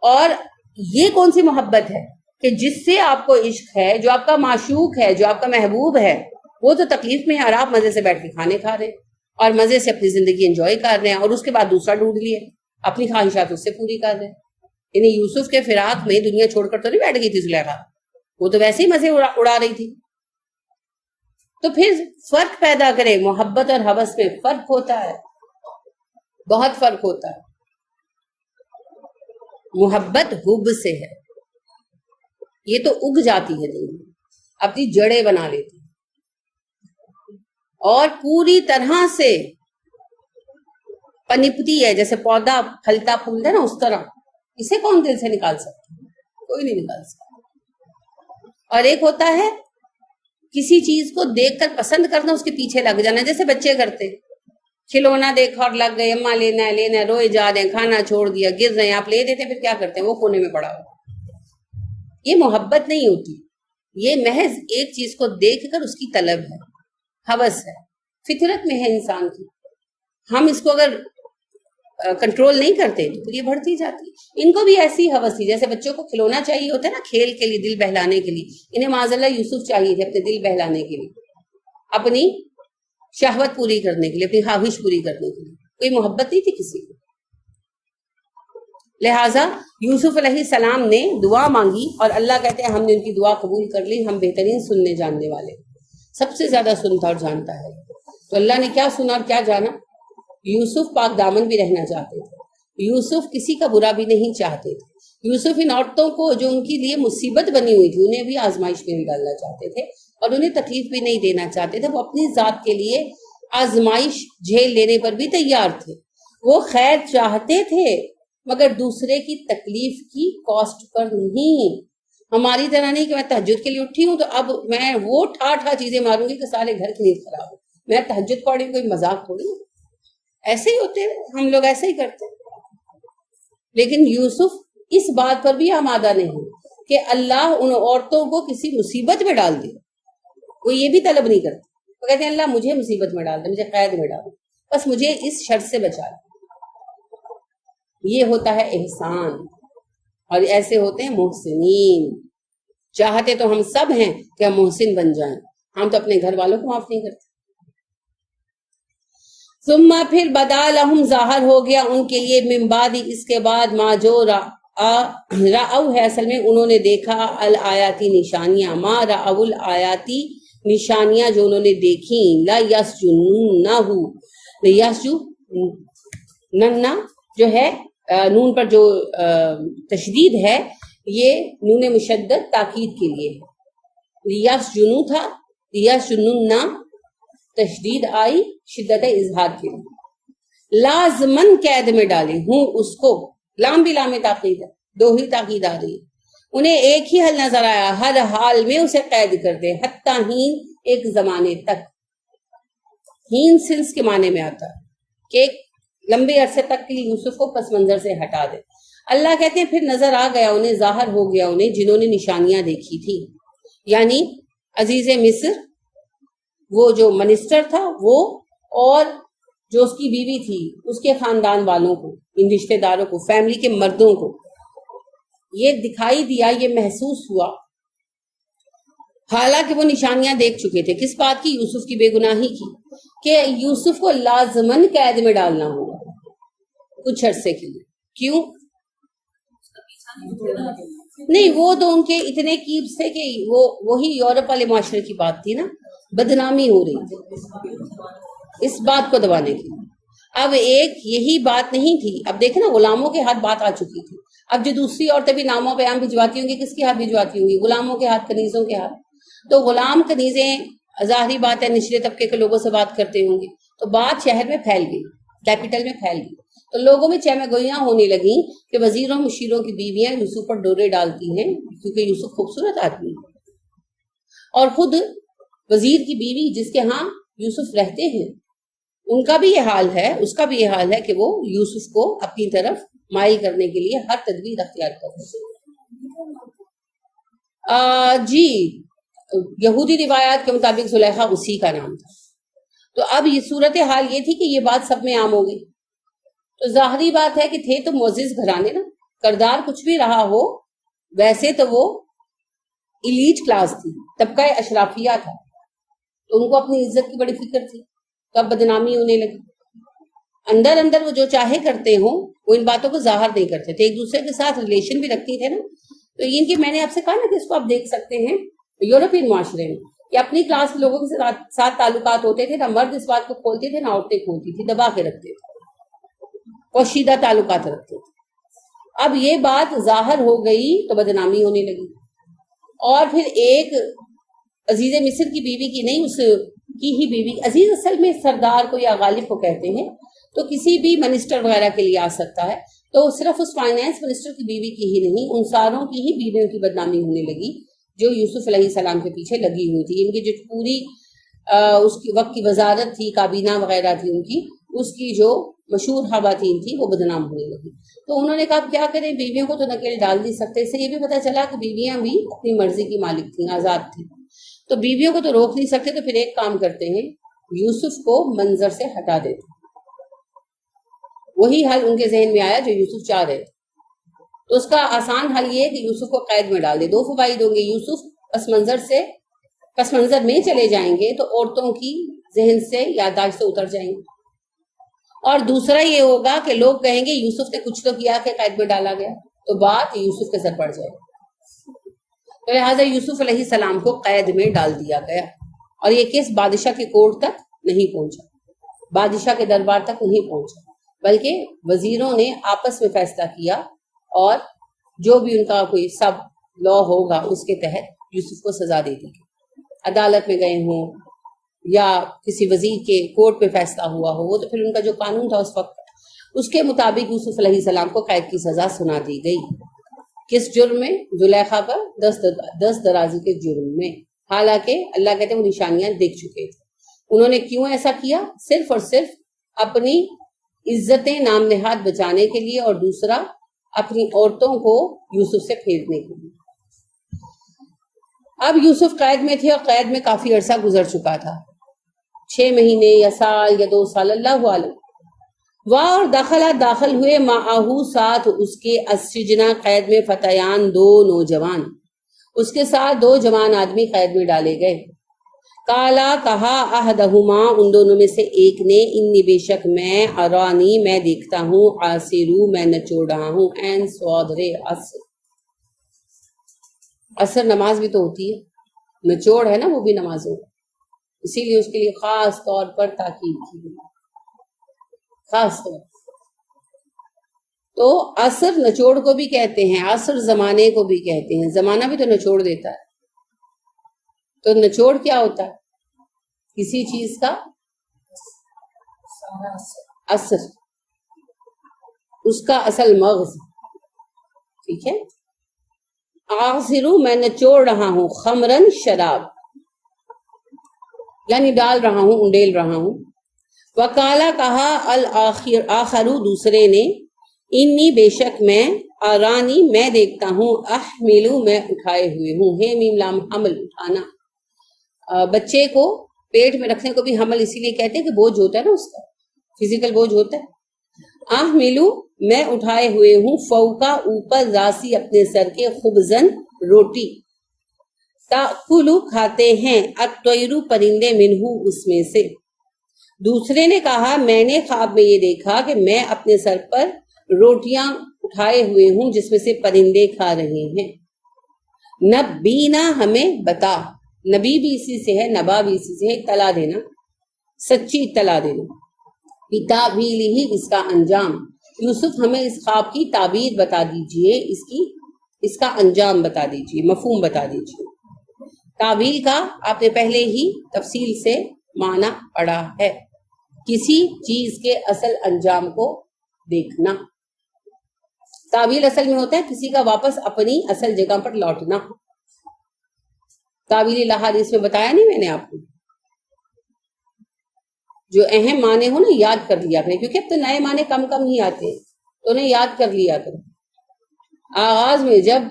اور یہ کون سی محبت ہے کہ جس سے آپ کو عشق ہے، جو آپ کا معشوق ہے، جو آپ کا محبوب ہے، وہ تو تکلیف میں ہے اور آپ مزے سے بیٹھ کے کھانے کھا رہے ہیں اور مزے سے اپنی زندگی انجوائے کر رہے ہیں، اور اس کے بعد دوسرا ڈھونڈ لیے، اپنی خواہشات اس سے پوری کر رہے ہیں. یعنی یوسف کے فراق میں دنیا چھوڑ کر تو نہیں بیٹھ گئی تھی زلیخا، وہ تو ویسے ہی مزے اڑا رہی تھی. تو پھر فرق پیدا کرے، محبت اور ہوس میں فرق ہوتا ہے، بہت فرق ہوتا ہے. محبت حب سے ہے، یہ تو اگ جاتی ہے دل میں، اپنی جڑیں بنا لیتی اور پوری طرح سے پنپتی ہے، جیسے پودا پھلتا پھولتا ہے نا، اس طرح. اسے کون دل سے نکال سکتا؟ کوئی نہیں نکال سکتا. اور ایک ہوتا ہے کسی چیز کو دیکھ کر پسند کرنا، اس کے پیچھے لگ جانا، جیسے بچے کرتے، کھلونا دیکھا اور لگ گئے، اماں لینا ہے روئے جا رہے ہیں، کھانا چھوڑ دیا، گر رہے ہیں، آپ لے دیتے، پھر کیا کرتے ہیں؟ وہ کونے میں پڑا ہو. یہ محبت نہیں ہوتی، یہ محض ایک چیز کو دیکھ کر اس کی طلب ہے، ہوس ہے، فطرت میں ہے انسان کی. ہم اس کو اگر کنٹرول نہیں کرتے تو پھر یہ بڑھتی جاتی. ان کو بھی ایسی ہوس تھی، جیسے بچوں کو کھلونا چاہیے ہوتا ہے نا کھیل کے لیے، دل بہلانے کے لیے. انہیں معاذ اللہ یوسف چاہیے تھے اپنے دل بہلانے کے لیے، اپنی شہوت پوری کرنے کے لیے، اپنی خواہش پوری کرنے کے لیے. کوئی محبت نہیں تھی کسی کو. لہٰذا یوسف علیہ السلام نے دعا مانگی اور اللہ کہتے ہیں ہم نے ان کی دعا قبول کر لی. ہم بہترین سننے جاننے والے، سب سے زیادہ سنتا اور جانتا ہے. تو اللہ نے کیا سنا اور کیا جانا؟ یوسف پاک دامن بھی رہنا چاہتے تھے، یوسف کسی کا برا بھی نہیں چاہتے تھے. یوسف ان عورتوں کو جو ان کے لیے مصیبت بنی ہوئی تھی انہیں بھی آزمائش میں نہیں ڈالنا چاہتے تھے اور انہیں تکلیف بھی نہیں دینا چاہتے تھے. وہ اپنی ذات کے لیے آزمائش جھیل لینے پر بھی تیار تھے. وہ خیر چاہتے تھے مگر دوسرے کی تکلیف کی کاسٹ پر نہیں. ہماری طرح نہیں کہ میں تہجد کے لیے اٹھی ہوں تو اب میں وہ ٹھا چیزیں ماروں گی کہ سارے گھر کی نیند خراب ہو. میں تہجد پڑھی کوئی مذاق تھوڑی. ایسے ہی ہوتے ہیں ہم لوگ، ایسے ہی کرتے ہیں. لیکن یوسف اس بات پر بھی آمادہ نہیں کہ اللہ ان عورتوں کو کسی مصیبت میں ڈال دے. وہ یہ بھی طلب نہیں کرتے. وہ کہتے ہیں اللہ مجھے مصیبت میں ڈال دے، مجھے قید میں ڈال دے، بس مجھے اس شر سے بچا دے. یہ ہوتا ہے احسان، اور ایسے ہوتے ہیں محسنین. چاہتے تو ہم سب ہیں کہ ہم محسن بن جائیں، ہم تو اپنے گھر والوں کو معاف نہیں کرتے. ثم پھر بدا لہم ظاہر ہو گیا ان کے لیے، من بعد اس کے بعد، ما جو رأو ہے اصل میں انہوں نے دیکھا، الآیاتی نشانیاں، ما رأو الآیاتی نشانیاں جو انہوں نے دیکھی، لا یسجننہ، یسجننہ جو ہے نون پر جو تشدید ہے یہ نون مشدد تاکید کے لیے ہے. یسجنو تھا، یسجننہ تشدید آئی شدت اظہار کے لیے. لازمن قید میں ڈالے ہوں اس کو، لام بھی لام تاکید ہے، دو ہی تاکید آ رہی ہے. انہیں ایک ہی حل نظر آیا، ہر حال میں اسے قید کر دے، حتی ہین، ایک زمانے تک. ہین سنس کے معنی میں آتا ہے کہ ایک لمبے عرصے تک کے لیے یوسف کو پس منظر سے ہٹا دے. اللہ کہتے ہیں پھر نظر آ گیا انہیں، ظاہر ہو گیا انہیں جنہوں نے نشانیاں دیکھی تھی. یعنی عزیز مصر، وہ جو منسٹر تھا وہ، اور جو اس کی بیوی تھی، اس کے خاندان والوں کو، ان رشتہ داروں کو، فیملی کے مردوں کو یہ دکھائی دیا، یہ محسوس ہوا، حالانکہ وہ نشانیاں دیکھ چکے تھے. کس بات کی؟ یوسف کی بے گناہی کی، کہ یوسف کو لازماً قید میں ڈالنا ہوگا کچھ عرصے کے لیے. کیوں؟ نہیں، وہ تو ان کے اتنے قیب تھے کہ وہی یورپ والے معاشرے کی بات تھی نا، بدنامی ہو رہی تھی اس بات کو دبانے کی. اب ایک یہی بات نہیں تھی، اب دیکھیں نا غلاموں کے ہاتھ بات آ چکی تھی. اب جو دوسری عورتیں بھی ناموں پیام بھجواتی ہوں گی، کس کے ہاتھ بھجواتی ہوں گی؟ غلاموں کے ہاتھ، کنیزوں کے ہاتھ. تو غلام کنیزیں ظاہری بات ہے نچلے طبقے کے لوگوں سے بات کرتے ہوں گے، تو بات شہر میں پھیل گئی، کیپٹل میں پھیل گئی. تو لوگوں میں چہمہ گوئیاں ہونے لگیں کہ وزیروں مشیروں کی بیویاں یوسف پر ڈورے ڈالتی ہیں کیونکہ یوسف خوبصورت آدمی ہے. اور خود وزیر کی بیوی جس کے ہاں یوسف رہتے ہیں، ان کا بھی یہ حال ہے، اس کا بھی یہ حال ہے کہ وہ یوسف کو اپنی طرف مائل کرنے کے لیے ہر تدبیر اختیار کرتے ہیں. جی، یہودی روایات کے مطابق زلیخا اسی کا نام تھا. تو اب یہ صورتحال یہ تھی کہ یہ بات سب میں عام ہو گئی. تو ظاہری بات ہے کہ تھے تو معزز گھرانے نا، کردار کچھ بھی رہا ہو، ویسے تو وہ ایلیٹ کلاس تھی، طبقہ اشرافیہ تھا، تو ان کو اپنی عزت کی بڑی فکر تھی. تو اب بدنامی ہونے لگی. اندر اندر وہ جو چاہے کرتے ہوں، وہ ان باتوں کو ظاہر نہیں کرتے تھے، ایک دوسرے کے ساتھ ریلیشن بھی رکھتی تھے نا. تو ان کی، میں نے آپ سے کہا نا کہ اس کو آپ دیکھ سکتے ہیں یورپین معاشرے میں کہ اپنی کلاس کے لوگوں کے ساتھ تعلقات ہوتے تھے، نہ مرد اس بات کو کھولتے تھے، نہ عورتیں کھولتی تھی، دبا کے رکھتے تھے، پوشیدہ تعلقات رکھتے تھے. اب یہ بات ظاہر ہو گئی تو بدنامی ہونے لگی. اور پھر ایک عزیز مصر کی بیوی کی نہیں، اس کی ہی بیوی، عزیز اصل میں سردار کو یا غالب کو کہتے ہیں، تو کسی بھی منسٹر وغیرہ کے لیے آ سکتا ہے. تو صرف اس فائنانس منسٹر کی بیوی کی ہی نہیں، ان ساروں کی ہی بیویوں کی بدنامی ہونے لگی جو یوسف علیہ السلام کے پیچھے لگی ہوئی تھی. ان کی جو پوری اس کی وقت کی وزارت تھی، کابینہ وغیرہ تھی ان کی، اس کی جو مشہور خواتین تھی وہ بدنام ہونے لگی. تو انہوں نے کہا کیا کریں، بیویوں کو تو نکیل ڈال نہیں سکتے. اس سے یہ بھی پتہ چلا کہ بیویاں بھی اپنی مرضی کی مالک تھیں، آزاد تھیں. تو بیویوں کو تو روک نہیں سکتے، تو پھر ایک کام کرتے ہیں، یوسف کو منظر سے ہٹا دیتے. وہی حل ان کے ذہن میں آیا جو یوسف چاہ رہے تھے. تو اس کا آسان حل یہ ہے کہ یوسف کو قید میں ڈال دے. دو فوائد ہوں گے، یوسف پس منظر میں چلے جائیں گے تو عورتوں کی ذہن سے یادداشت سے اتر جائیں گے، اور دوسرا یہ ہوگا کہ لوگ کہیں گے یوسف نے کچھ تو کیا کہ قید میں ڈالا گیا، تو بات یوسف کے سر پڑ جائے. تو لہٰذا یوسف علیہ السلام کو قید میں ڈال دیا گیا، اور یہ کیس بادشاہ کے کورٹ تک نہیں پہنچا، بادشاہ کے دربار تک نہیں پہنچا، بلکہ وزیروں نے آپس میں فیصلہ کیا، اور جو بھی ان کا کوئی سب لا ہوگا اس کے تحت یوسف کو سزا دے دی گئی. عدالت میں گئے ہوں یا کسی وزیر کے کورٹ پہ فیصلہ ہوا ہو، وہ تو پھر ان کا جو قانون تھا اس وقت، اس کے مطابق یوسف علیہ السلام کو قید کی سزا سنا دی گئی. کس جرم میں؟ زلیخا پر دست درازی کے جرم میں. حالانکہ اللہ کہتے ہیں وہ نشانیاں دیکھ چکے تھے. انہوں نے کیوں ایسا کیا؟ صرف اور صرف اپنی عزتیں نام نہاد بچانے کے لیے، اور دوسرا اپنی عورتوں کو یوسف سے پھیرنے کے لیے. اب یوسف قید میں تھے، اور قید میں کافی عرصہ گزر چکا تھا، 6 مہینے یا سال یا 2 سال، اللہ عالم. اور داخل ہوئے معاہو، ساتھ اس کے السجنہ، قید میں، فتیان، 2 نوجوان، اس کے ساتھ 2 جوان آدمی قید میں ڈالے گئے. کالا، کہا، احدہما، ان دونوں میں سے ایک نے، انی، بے شک میں، ارانی، میں دیکھتا ہوں، آسرو، میں نچوڑ رہا ہوں، این سوادرے، اثر نماز بھی تو ہوتی ہے، نچوڑ ہے نا وہ بھی نمازوں، اسی لیے اس کے لیے خاص طور پر تاکید کی گئی، خاص طور. تو عصر نچوڑ کو بھی کہتے ہیں، عصر زمانے کو بھی کہتے ہیں، زمانہ بھی تو نچوڑ دیتا ہے. تو نچوڑ کیا ہوتا ہے؟ کسی چیز کا عصر. اس کا اصل مغز. ٹھیک ہے. آخرو میں نچوڑ رہا ہوں، خمرن شراب، یعنی ڈال رہا ہوں، انڈیل رہا ہوں. وکالا کہا آخرو دوسرے نے، انی بے شک میں، آرانی میں دیکھتا ہوں، احملو میں اٹھائے ہوئے ہوں. ہے میم لام حمل، اٹھانا. بچے کو پیٹ میں رکھنے کو بھی حمل اسی لیے کہتے ہیں کہ بوجھ ہوتا ہے نا، اس کا فزیکل بوجھ ہوتا ہے. احملو میں اٹھائے ہوئے ہوں، فوقا اوپر، راسی اپنے سر کے، خبزن روٹی، تاکلو کھاتے ہیں، الطیرو پرندے، منہو اس میں سے. دوسرے نے کہا میں نے خواب میں یہ دیکھا کہ میں اپنے سر پر روٹیاں اٹھائے ہوئے ہوں جس میں سے پرندے کھا رہے ہیں. نبینا ہمیں بتا، نبی بھی اسی سے ہے، نبا بھی اسی سے ہے، اطلاع دینا، سچی اطلاع دینا. بتاویلہ ہی، اس کا انجام. یوسف ہمیں اس خواب کی تعبیر بتا دیجئے، اس کا انجام بتا دیجئے، مفہوم بتا دیجئے. تعویل کا آپ نے پہلے ہی تفصیل سے معنی پڑھا ہے، کسی چیز کے اصل انجام کو دیکھنا. تعویل اصل میں ہوتا ہے کسی کا واپس اپنی اصل جگہ پر لوٹنا. تعویل الاحادیث میں بتایا نہیں میں نے آپ کو، جو اہم معنی ہو نا یاد کر لیا کریں، کیونکہ اب تو نئے معنی کم کم ہی آتے ہیں، تو انہیں یاد کر لیا کریں. آغاز میں جب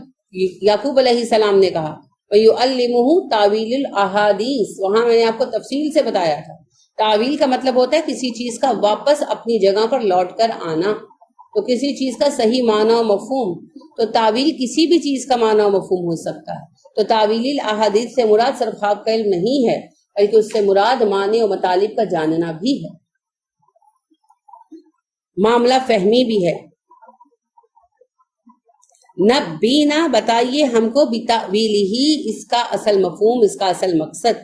یعقوب علیہ السلام نے کہا وَيُعَلِّمُهُ تَعْوِيلُ الْأَحَادِيث، وہاں میں نے آپ کو تفصیل سے بتایا تھا. تعویل کا مطلب ہوتا ہے کسی چیز کا واپس اپنی جگہ پر لوٹ کر آنا، تو کسی چیز کا صحیح معنی و مفہوم. تو تعویل کسی بھی چیز کا معنی و مفہوم ہو سکتا ہے. تو تعویل الاحادیث سے مراد صرف خواب کا علم نہیں ہے، بلکہ اس سے مراد معنی و مطالب کا جاننا بھی ہے، معاملہ فہمی بھی ہے. نبینا بتائیے ہم کو، بتاویلہ اس کا اصل مفہوم، اس کا اصل مقصد.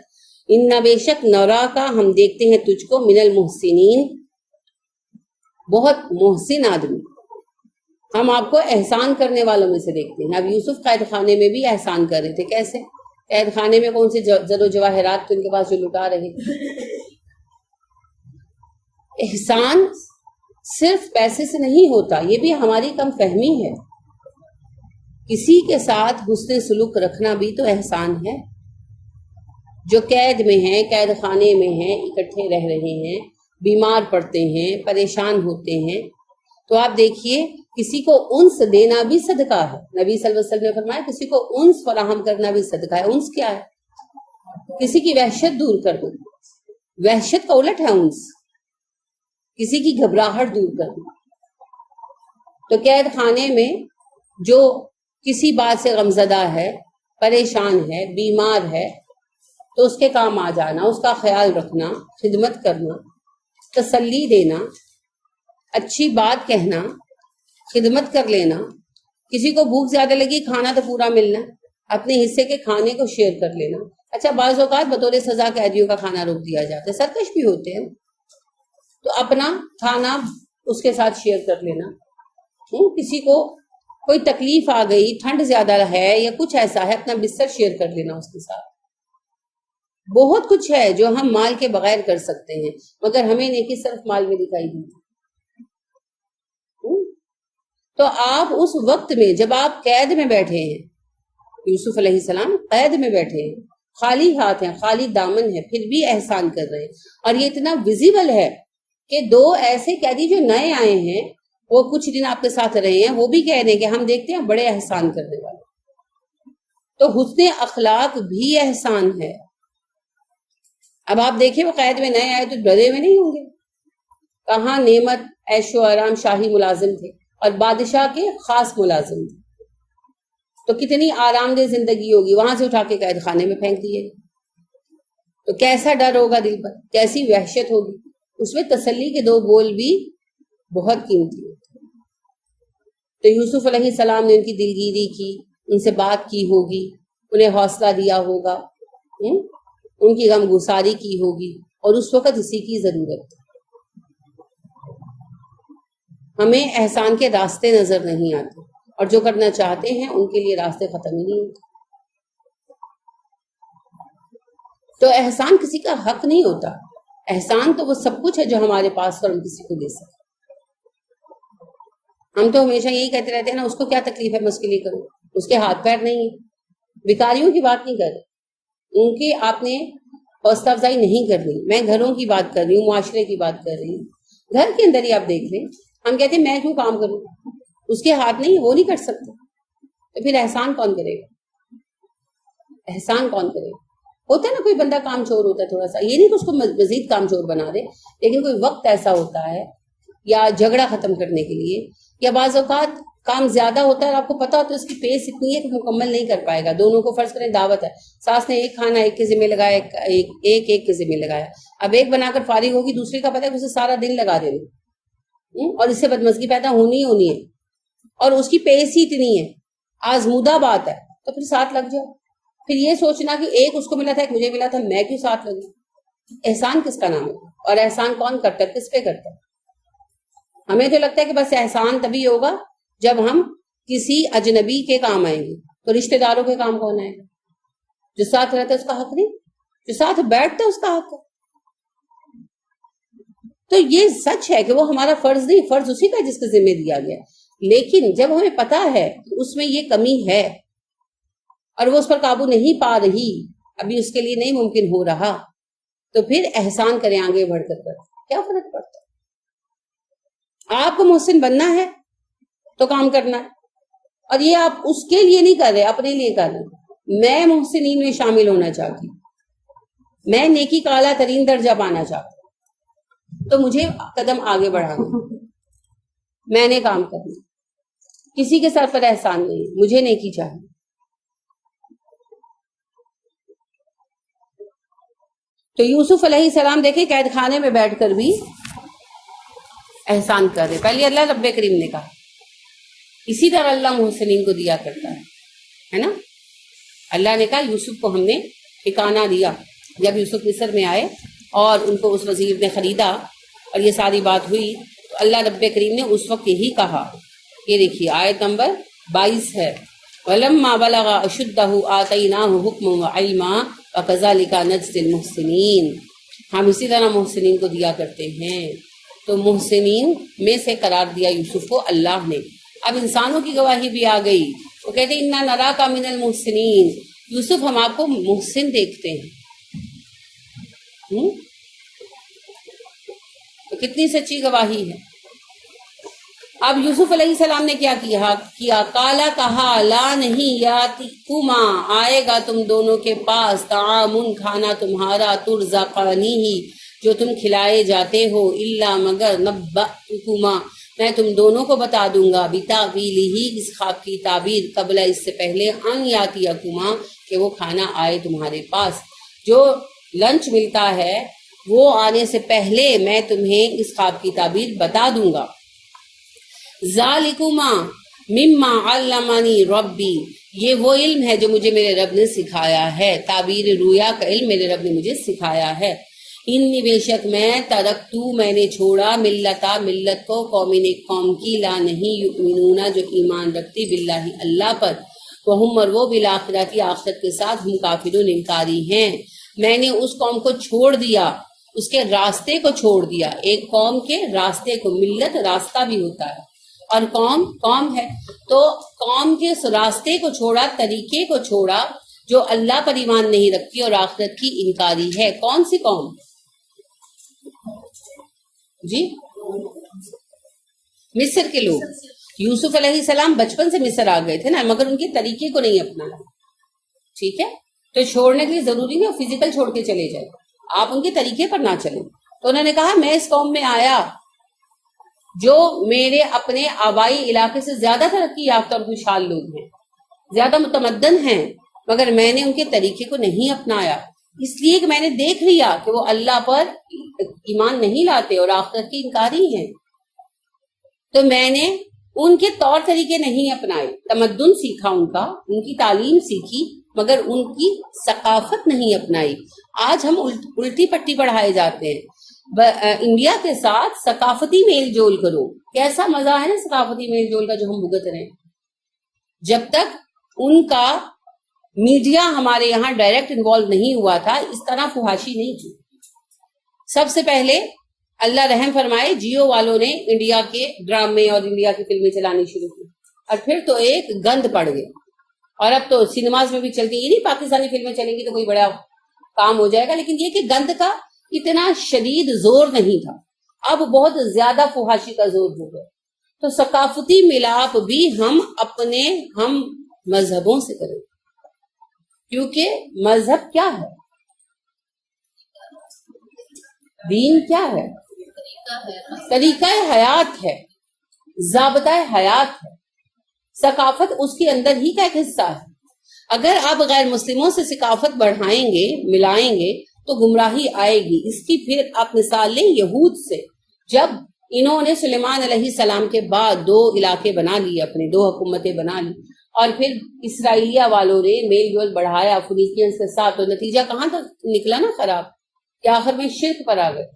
ان بے شک نورا کا ہم دیکھتے ہیں تجھ کو، من المحسنین بہت محسن آدمی، ہم آپ کو احسان کرنے والوں میں سے دیکھتے ہیں. اب یوسف قید خانے میں بھی احسان کر رہے تھے. کیسے؟ قید خانے میں کون سے زر و جواہرات تو ان کے پاس جو لٹا رہے تھے. احسان صرف پیسے سے نہیں ہوتا، یہ بھی ہماری کم فہمی ہے. کسی کے ساتھ حسن سلوک رکھنا بھی تو احسان ہے. جو قید میں ہیں، قید خانے میں ہیں، اکٹھے رہ رہے ہیں، بیمار پڑتے ہیں، پریشان ہوتے ہیں، تو آپ دیکھیے کسی کو انس دینا بھی صدقہ ہے. نبی صلی اللہ علیہ وسلم نے فرمایا کسی کو انس فراہم کرنا بھی صدقہ ہے. انس کیا ہے؟ کسی کی وحشت دور کر دو. وحشت کا الٹ ہے انس، کسی کی گھبراہٹ دور کر دو. تو قید خانے میں جو کسی بات سے غمزدہ ہے، پریشان ہے، بیمار ہے، تو اس کے کام آ جانا، اس کا خیال رکھنا، خدمت کرنا، تسلی دینا، اچھی بات کہنا، خدمت کر لینا. کسی کو بھوک زیادہ لگی، کھانا تو پورا ملنا، اپنے حصے کے کھانے کو شیئر کر لینا. اچھا بعض اوقات بطور سزا قیدیوں کا کھانا روک دیا جاتا ہے، سرکش بھی ہوتے ہیں، تو اپنا کھانا اس کے ساتھ شیئر کر لینا. کسی کو کوئی تکلیف آ گئی، ٹھنڈ زیادہ ہے یا کچھ ایسا ہے، اپنا بستر شیئر کر لینا اس کے ساتھ. بہت کچھ ہے جو ہم مال کے بغیر کر سکتے ہیں، مگر ہمیں نیکی صرف مال میں دکھائی دی. تو آپ اس وقت میں جب آپ قید میں بیٹھے ہیں، یوسف علیہ السلام قید میں بیٹھے ہیں، خالی ہاتھ ہیں، خالی دامن ہے، پھر بھی احسان کر رہے ہیں. اور یہ اتنا ویزیبل ہے کہ دو ایسے قیدی جو نئے آئے ہیں، وہ کچھ دن آپ کے ساتھ رہے ہیں، وہ بھی کہہ رہے ہیں کہ ہم دیکھتے ہیں بڑے احسان کرنے والے. تو حسن اخلاق بھی احسان ہے. اب آپ دیکھیں وہ قید میں نئے آئے تو ڈرے ہوئے نہیں ہوں گے. کہاں نعمت، عیش و آرام، شاہی ملازم تھے اور بادشاہ کے خاص ملازم تھے، تو کتنی آرام دہ زندگی ہوگی. وہاں سے اٹھا کے قید خانے میں پھینک دیے، تو کیسا ڈر ہوگا دل پر، کیسی وحشت ہوگی. اس میں تسلی کے دو بول بھی بہت قیمتی ہوتے. تو یوسف علیہ السلام نے ان کی دلگیری کی، ان سے بات کی ہوگی، انہیں حوصلہ دیا ہوگا، ان کی غم گساری کی ہوگی، اور اس وقت اسی کی ضرورت. ہمیں احسان کے راستے نظر نہیں آتے، اور جو کرنا چاہتے ہیں ان کے لیے راستے ختم ہی نہیں ہوتے. تو احسان کسی کا حق نہیں ہوتا. احسان تو وہ سب کچھ ہے جو ہمارے پاس اور ہم کسی کو دے سکتے. ہم تو ہمیشہ یہی کہتے رہتے ہیں نا، اس کو کیا تکلیف ہے میں اس کے لیے کروں، اس کے ہاتھ پیر نہیں ہے. بیکاریوں کی بات نہیں کر رہی، ان کی آپ نے حوصلہ افزائی نہیں کر رہی. میں گھروں کی بات کر رہی ہوں، معاشرے کی بات کر رہی ہوں. گھر کے اندر ہی آپ دیکھ لیں، ہم کہتے ہیں میں کیوں کام کروں، اس کے ہاتھ نہیں، وہ نہیں کر سکتے، تو پھر احسان کون کرے گا؟ احسان کون کرے گا؟ ہوتا ہے نا کوئی بندہ کام چور ہوتا ہے تھوڑا سا، یہ نہیں کہ اس کو مزید کام چور بنا دے، لیکن کوئی وقت ایسا ہوتا ہے یا جھگڑا ختم کرنے کے لیے، یا بعض اوقات کام زیادہ ہوتا ہے اور آپ کو پتا ہوتا ہے اس کی پیس اتنی ہے کہ مکمل نہیں کر پائے گا. دونوں کو فرض کریں دعوت ہے، ساس نے ایک کھانا ایک کے ذمہ لگایا، ایک کے ذمہ لگایا، اب ایک بنا کر فارغ ہوگی، دوسری کا پتا ہے کہ اسے سارا دن لگا دینا، اور اس سے بدمزگی پیدا ہونی ہونی ہے، اور اس کی پیس ہی اتنی ہے، آزمودہ بات ہے، تو پھر ساتھ لگ جاؤ. پھر یہ سوچنا کہ ایک اس کو ملا تھا ایک مجھے ملا تھا، میں کیوں ساتھ لگوں؟ احسان کس کا نام ہے؟ اور احسان کون کرتا ہے، کس پہ کرتا ہے؟ ہمیں تو لگتا ہے کہ بس احسان تبھی ہوگا جب ہم کسی اجنبی کے کام آئیں گے. تو رشتہ داروں کے کام کون آئے گا؟ جو ساتھ رہتا ہے اس کا حق نہیں، جو ساتھ بیٹھتا ہے اس کا حق ہے. تو یہ سچ ہے کہ وہ ہمارا فرض نہیں، فرض اسی کا جس کے ذمہ دیا گیا. لیکن جب ہمیں پتا ہے کہ اس میں یہ کمی ہے اور وہ اس پر قابو نہیں پا رہی، ابھی اس کے لیے نہیں ممکن ہو رہا، تو پھر احسان کریں آگے بڑھ کر. کیا فرق پڑتا ہے؟ آپ کو محسن بننا ہے تو کام کرنا ہے، اور یہ آپ اس کے لیے نہیں کر رہے، اپنے لیے کر رہے. میں محسنین میں شامل ہونا چاہتی ہوں، میں نیکی کا اعلیٰ ترین درجہ پانا چاہتی ہوں، تو مجھے قدم آگے بڑھانا، میں نے کام کرنا، کسی کے سر پر احسان نہیں، مجھے نیکی چاہیے. تو یوسف علیہ السلام دیکھیں قید خانے میں بیٹھ کر بھی احسان کر رہے. پہلے اللہ رب کریم نے کہا، اسی طرح اللہ محسنین کو دیا کرتا ہے نا. اللہ نے کہا یوسف کو ہم نے ٹھکانہ دیا. جب یوسف مصر میں آئے اور ان کو اس وزیر نے خریدا اور یہ ساری بات ہوئی، تو اللہ رب کریم نے اس وقت یہی کہا. یہ دیکھیے آیت نمبر 22 ہے، وَلَمَّا بَلَغَ أَشُدَّهُ آتَيْنَاهُ حُكْمًا وَعِلْمًا وَكَذَلِكَ نَجْزِي الْمُحْسِنِينَ. ہم اسی طرح محسنین کو دیا کرتے ہیں. تو محسنین میں سے قرار دیا یوسف کو اللہ نے. اب انسانوں کی گواہی بھی آ گئی، وہ کہتے ہیں اِنَّا نَرَاكَ مِنَ الْمُحْسِنِينَ، یوسف ہم آپ کو محسن دیکھتے ہیں. تو کتنی سچی گواہی ہے. اب یوسف علیہ السلام نے کیا کیا کالا کہا لا نہیں یاتیکما آئے گا تم دونوں کے پاس طعام کھانا تمہارا ترزقانی ہی جو تم کھلائے جاتے ہو الا مگر نبأتکما میں تم دونوں کو بتا دوں گا بتاویلہ اس خواب کی تعبیر قبل اس سے پہلے ان یاتیکما کہ وہ کھانا آئے تمہارے پاس. جو لنچ ملتا ہے وہ آنے سے پہلے میں تمہیں اس خواب کی تعبیر بتا دوں گا. ذالکما مما علمنی ربی یہ وہ علم ہے جو مجھے میرے رب نے سکھایا ہے. تعبیر رویا کا علم میرے رب نے مجھے سکھایا ہے. انی بے شک میں ترکتو میں نے چھوڑا ملت کو قوم کی لا نہیں یؤمنون جو ایمان رکھتی باللہ اللہ پر وہم اور وہ بالآخرت آخرت کے ساتھ ہم کافرون انکاری ہیں. میں نے اس قوم کو چھوڑ دیا، اس کے راستے کو چھوڑ دیا. ایک قوم کے راستے کو، ملت راستہ بھی ہوتا ہے اور قوم ہے، تو قوم کے اس راستے کو چھوڑا، طریقے کو چھوڑا جو اللہ پر ایمان نہیں رکھتی اور آخرت کی انکاری ہے. کون سی قوم؟ جی مصر کے لوگ. یوسف علیہ السلام بچپن سے مصر آ گئے تھے نا، مگر ان کے طریقے کو نہیں اپنایا. ٹھیک ہے، تو چھوڑنے کے لیے ضروری نہیں وہ فزیکل چھوڑ کے چلے جائے، آپ ان کے طریقے پر نہ چلیں. تو انہوں نے کہا میں اس قوم میں آیا جو میرے اپنے آبائی علاقے سے زیادہ ترقی یافتہ اور خوشحال لوگ ہیں، زیادہ متمدن ہیں، مگر میں نے ان کے طریقے کو نہیں اپنایا، اس لیے کہ میں نے دیکھ لیا کہ وہ اللہ پر ایمان نہیں لاتے اور آخرت کی انکاری ہیں. تو میں نے ان کے طور طریقے نہیں اپنائے. تمدن سیکھا ان کا، ان کی تعلیم سیکھی، مگر ان کی ثقافت نہیں اپنائی. آج ہم الٹی پٹی پڑھائے جاتے ہیں. انڈیا کے ساتھ ثقافتی میل جول کرو، کیسا مزہ ہے نا ثقافتی میل جول کا جو ہم بھگت رہے ہیں. جب تک ان کا میڈیا ہمارے یہاں ڈائریکٹ انوالو نہیں ہوا تھا، اس طرح فحاشی نہیں کی. سب سے پہلے اللہ رحم فرمائے جیو والوں نے انڈیا کے ڈرامے اور انڈیا کی فلمیں چلانی شروع کی، اور پھر تو ایک گند پڑ گیا، اور اب تو سینماز میں بھی چلتی، یہ نہیں پاکستانی فلمیں چلیں گی تو کوئی بڑا کام ہو جائے گا، لیکن یہ کہ گند کا اتنا شدید زور نہیں تھا، اب بہت زیادہ فحاشی کا زور ہو گیا۔ تو ثقافتی ملاپ بھی ہم اپنے ہم مذہبوں سے کریں، کیونکہ مذہب کیا ہے، دین کیا ہے، طریقہ حیات ہے، ضابطہ حیات ہے، ثقافت اس کے اندر ہی کا ایک حصہ ہے۔ اگر آپ غیر مسلموں سے ثقافت بڑھائیں گے، ملائیں گے، تو گمراہی آئے گی۔ اس کی پھر آپ مثال لیں یہود سے، جب انہوں نے سلیمان علیہ السلام کے بعد 2 علاقے بنا لیے، اپنے 2 حکومتیں بنا لی، اور پھر اسرائیلیہ والوں نے میل جول بڑھایا فنیکینز کے ساتھ، تو نتیجہ کہاں تک نکلا نا خراب، کہ آخر میں شرک پر آ گئے۔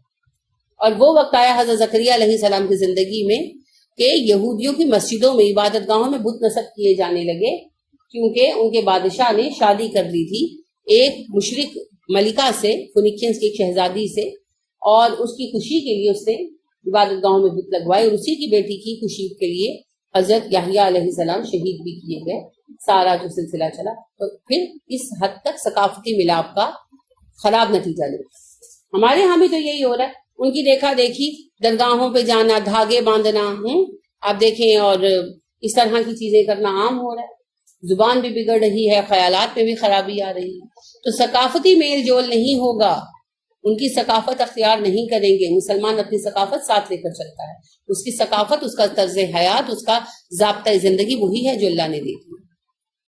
اور وہ وقت آیا حضرت زکریا علیہ السلام کی زندگی میں کہ یہودیوں کی مسجدوں میں، عبادت گاہوں میں بت نصب کیے جانے لگے، کیونکہ ان کے بادشاہ نے شادی کر لی تھی ایک مشرک ملکہ سے، فنیکینز کی ایک شہزادی سے، اور اس کی خوشی کے لیے اس نے عبادت گاہوں میں بت لگوائے، اور اسی کی بیٹی کی خوشی کے لیے حضرت یحییٰ علیہ السلام شہید بھی کیے گئے۔ سارا جو سلسلہ چلا، تو پھر اس حد تک ثقافتی ملاپ کا خراب نتیجہ لیا۔ ہمارے ہاں بھی تو یہی ہو رہا ہے، ان کی دیکھا دیکھی، درگاہوں پہ جانا، دھاگے باندھنا، آپ دیکھیں، اور اس طرح کی چیزیں کرنا عام ہو رہا ہے، زبان بھی بگڑ رہی ہے، خیالات میں بھی خرابی آ رہی ہے۔ تو ثقافتی میل جول نہیں ہوگا، ان کی ثقافت اختیار نہیں کریں گے۔ مسلمان اپنی ثقافت ساتھ لے کر چلتا ہے، اس کی ثقافت، اس کا طرز حیات، اس کا ضابطۂ زندگی وہی ہے جو اللہ نے دی تھی۔